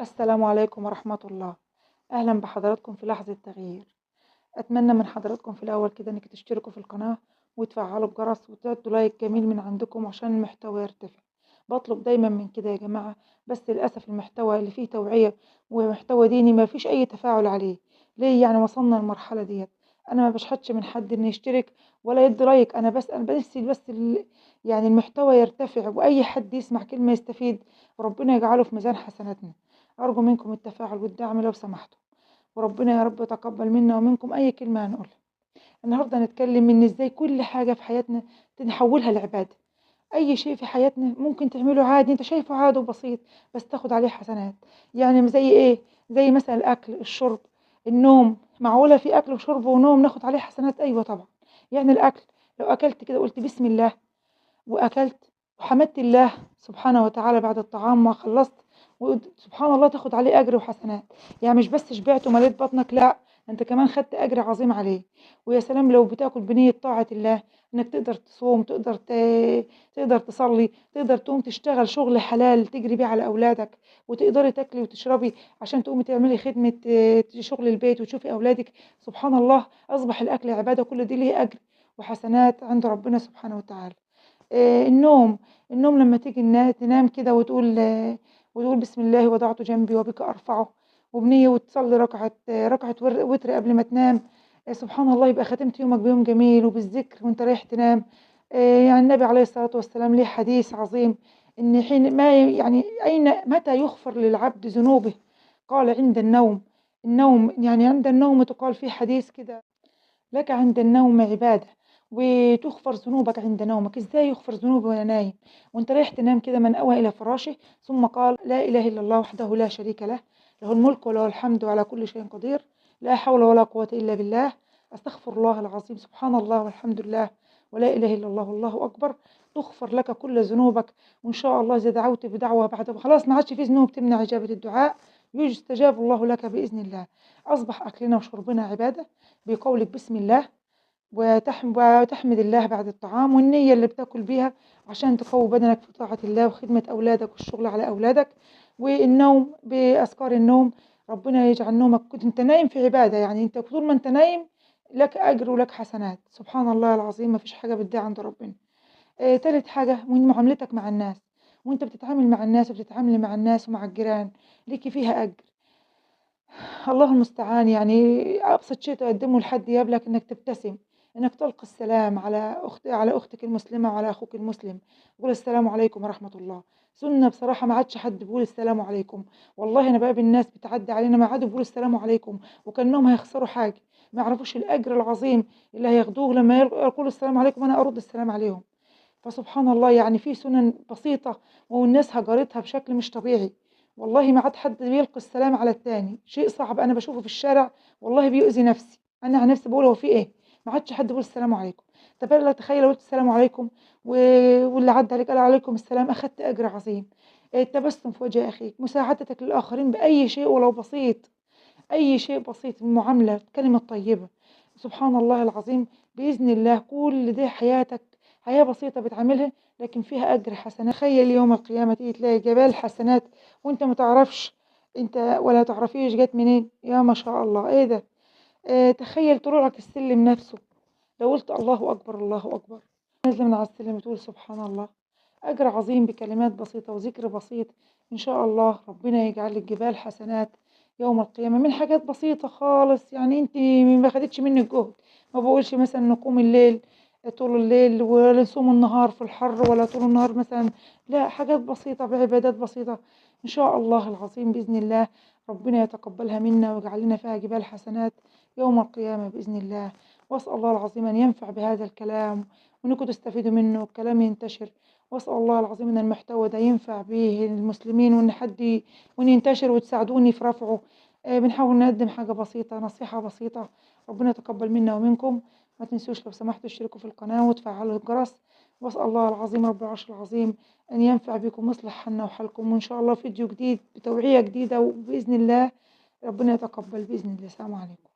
السلام عليكم ورحمة الله. أهلا بحضراتكم في لحظة تغيير. أتمنى من حضراتكم في الأول كده إنك تشتركوا في القناة وتفعلوا الجرس وتدوا لايك جميل من عندكم عشان المحتوى يرتفع. بطلب دايما من كده يا جماعة، بس للأسف المحتوى اللي فيه توعية ومحتوى ديني ما فيش أي تفاعل عليه. ليه يعني وصلنا للمرحلة ديت؟ أنا ما بشحتش من حد إنه يشترك ولا يدي لايك، أنا بس أنا بس يعني المحتوى يرتفع وأي حد يسمع كلمة يستفيد وربنا يجعله في ميزان حسناتنا. أرجو منكم التفاعل والدعم لو سمحتوا، وربنا يا رب يتقبل منا ومنكم أي كلمة هنقولها. النهاردة هنتكلم إن إزاي كل حاجة في حياتنا نحولها لعبادة. أي شيء في حياتنا ممكن تعمله عادي، أنت شايفه عادي وبسيط، بس تاخد عليه حسنات. يعني زي إيه؟ زي مثلا الأكل، الشرب، النوم. معقولة في أكل وشرب ونوم ناخد عليه حسنات؟ أيوة طبعا. يعني الأكل، لو أكلت كده قلت بسم الله وأكلت وحمدت الله سبحانه وتعالى بعد الطعام ما خلصت، وسبحان الله تاخد عليه أجر وحسنات. يعني مش بس شبعت ومليت بطنك، لا، أنت كمان خدت أجر عظيم عليه. ويا سلام لو بتاكل بنية طاعة الله، إنك تقدر تصوم، تقدر تصلي، تقدر تقوم تشتغل شغل حلال تجري بيه على أولادك، وتقدري تاكلي وتشربي عشان تقومي تعملي خدمة شغل البيت وتشوفي أولادك. سبحان الله، أصبح الأكل عبادة، كل دي ليه أجر وحسنات عند ربنا سبحانه وتعالى. النوم، النوم لما تيجي تنام كده وتقول بسم الله وضعت جنبي وبك أرفعه، وبنية وتصلي ركعة وتر قبل ما تنام. سبحان الله، يبقى ختمت يومك بيوم جميل وبالذكر وانت رايح تنام. يعني النبي عليه الصلاة والسلام ليه حديث عظيم، إن حين ما يعني متى يغفر للعبد ذنوبه؟ قال عند النوم. النوم يعني عند النوم تقال في حديث كده: لك عند النوم عبادة وتغفر ذنوبك عند نومك. ازاي يغفر ذنوبي وانا نايم وانت رايح تنام كده؟ من اوى الى فراشه ثم قال لا اله الا الله وحده لا شريك له، له الملك وله الحمد وعلى كل شيء قدير، لا حول ولا قوة الا بالله، استغفر الله العظيم، سبحان الله والحمد لله ولا اله الا الله والله اكبر. تغفر لك كل ذنوبك. وان شاء الله اذا دعوت بدعوة بعد خلاص ما عادش في ذنوب تمنع اجابة الدعاء، يستجاب الله لك باذن الله. اصبح اكلنا وشربنا عبادة بقولك بسم الله وتحمد الله بعد الطعام، والنية اللي بتاكل بيها عشان تقوي بدنك في طاعة الله وخدمة أولادك والشغل على أولادك. والنوم بأذكار النوم، ربنا يجعل نومك كنت انت نايم في عبادة، يعني انت طول ما انت نايم لك أجر ولك حسنات. سبحان الله العظيم، ما فيش حاجة بتضيع عند ربنا. تالت حاجة من معاملتك مع الناس، وانت بتتعامل مع الناس وبتتعاملي مع الناس ومع الجيران ليكي فيها أجر. الله المستعان، يعني أبسط شيء تقدمه لحد يقابلك إنك تبتسم، إنك تلقي السلام على أختك المسلمة وعلى أخوك المسلم. قول السلام عليكم ورحمة الله. سنة بصراحة، ما عادش حد بيقول السلام عليكم. والله أنا بقابل الناس بتعدي علينا ما عادوا بيقولوا السلام عليكم، وكأنهم هيخسروا حاجة، ما يعرفوش الأجر العظيم اللي هياخدوه لما يقولوا السلام عليكم وأنا أرد السلام عليهم. فسبحان الله، يعني في سنن بسيطة والناس هجرتها بشكل مش طبيعي. والله ما عاد حد بيلقي السلام على التاني، شيء صعب أنا بشوفه في الشارع، والله بيؤذي نفسي. أنا عن نفسي بقول هو في إيه؟ ما عادش حد بيقول السلام عليكم. طب أنا تخيل لو قلت السلام عليكم واللي عدى عليك قال عليكم السلام، أخدت أجر عظيم. التبسم في وجه أخيك، مساعدتك للآخرين بأي شيء ولو بسيط، أي شيء بسيط، المعاملة، كلمة طيبة. سبحان الله العظيم، بإذن الله كل دي حياتك حياة بسيطة بتعملها لكن فيها أجر حسنات. تخيل يوم القيامة تيجي تلاقي جبال حسنات وأنت ما تعرفش أنت ولا تعرفيش جت منين. يا ما شاء الله، إيه ده؟ تخيل طلوعك السلم نفسه، لو قلت الله أكبر الله أكبر نازلة من على السلم وتقول سبحان الله، أجر عظيم بكلمات بسيطة وذكر بسيط. إن شاء الله ربنا يجعل لك جبال حسنات يوم القيامة من حاجات بسيطة خالص، يعني أنت ما خدتش منك جهد. ما بقولش مثلا نقوم الليل طول الليل ولا نصوم النهار في الحر ولا طول النهار مثلا، لا، حاجات بسيطة بعبادات بسيطة. إن شاء الله العظيم بإذن الله ربنا يتقبلها منا ويجعل لنا فيها جبال حسنات يوم القيامة بإذن الله. وأسأل الله العظيم أن ينفع بهذا الكلام وإنكم تستفيدوا منه والكلام ينتشر. وأسأل الله العظيم إن المحتوى ده ينفع به المسلمين وإن ينتشر وتساعدوني في رفعه. بنحاول نقدم حاجة بسيطة، نصيحة بسيطة. ربنا يتقبل منا ومنكم. ما تنسوش لو سمحتوا تشتركوا في القناة وتفعلوا الجرس. وأسأل الله العظيم رب العرش العظيم أن ينفع بكم ويصلح حالنا وحالكم، وإن شاء الله فيديو جديد بتوعية جديدة، وبإذن الله ربنا يتقبل بإذن الله. السلام عليكم.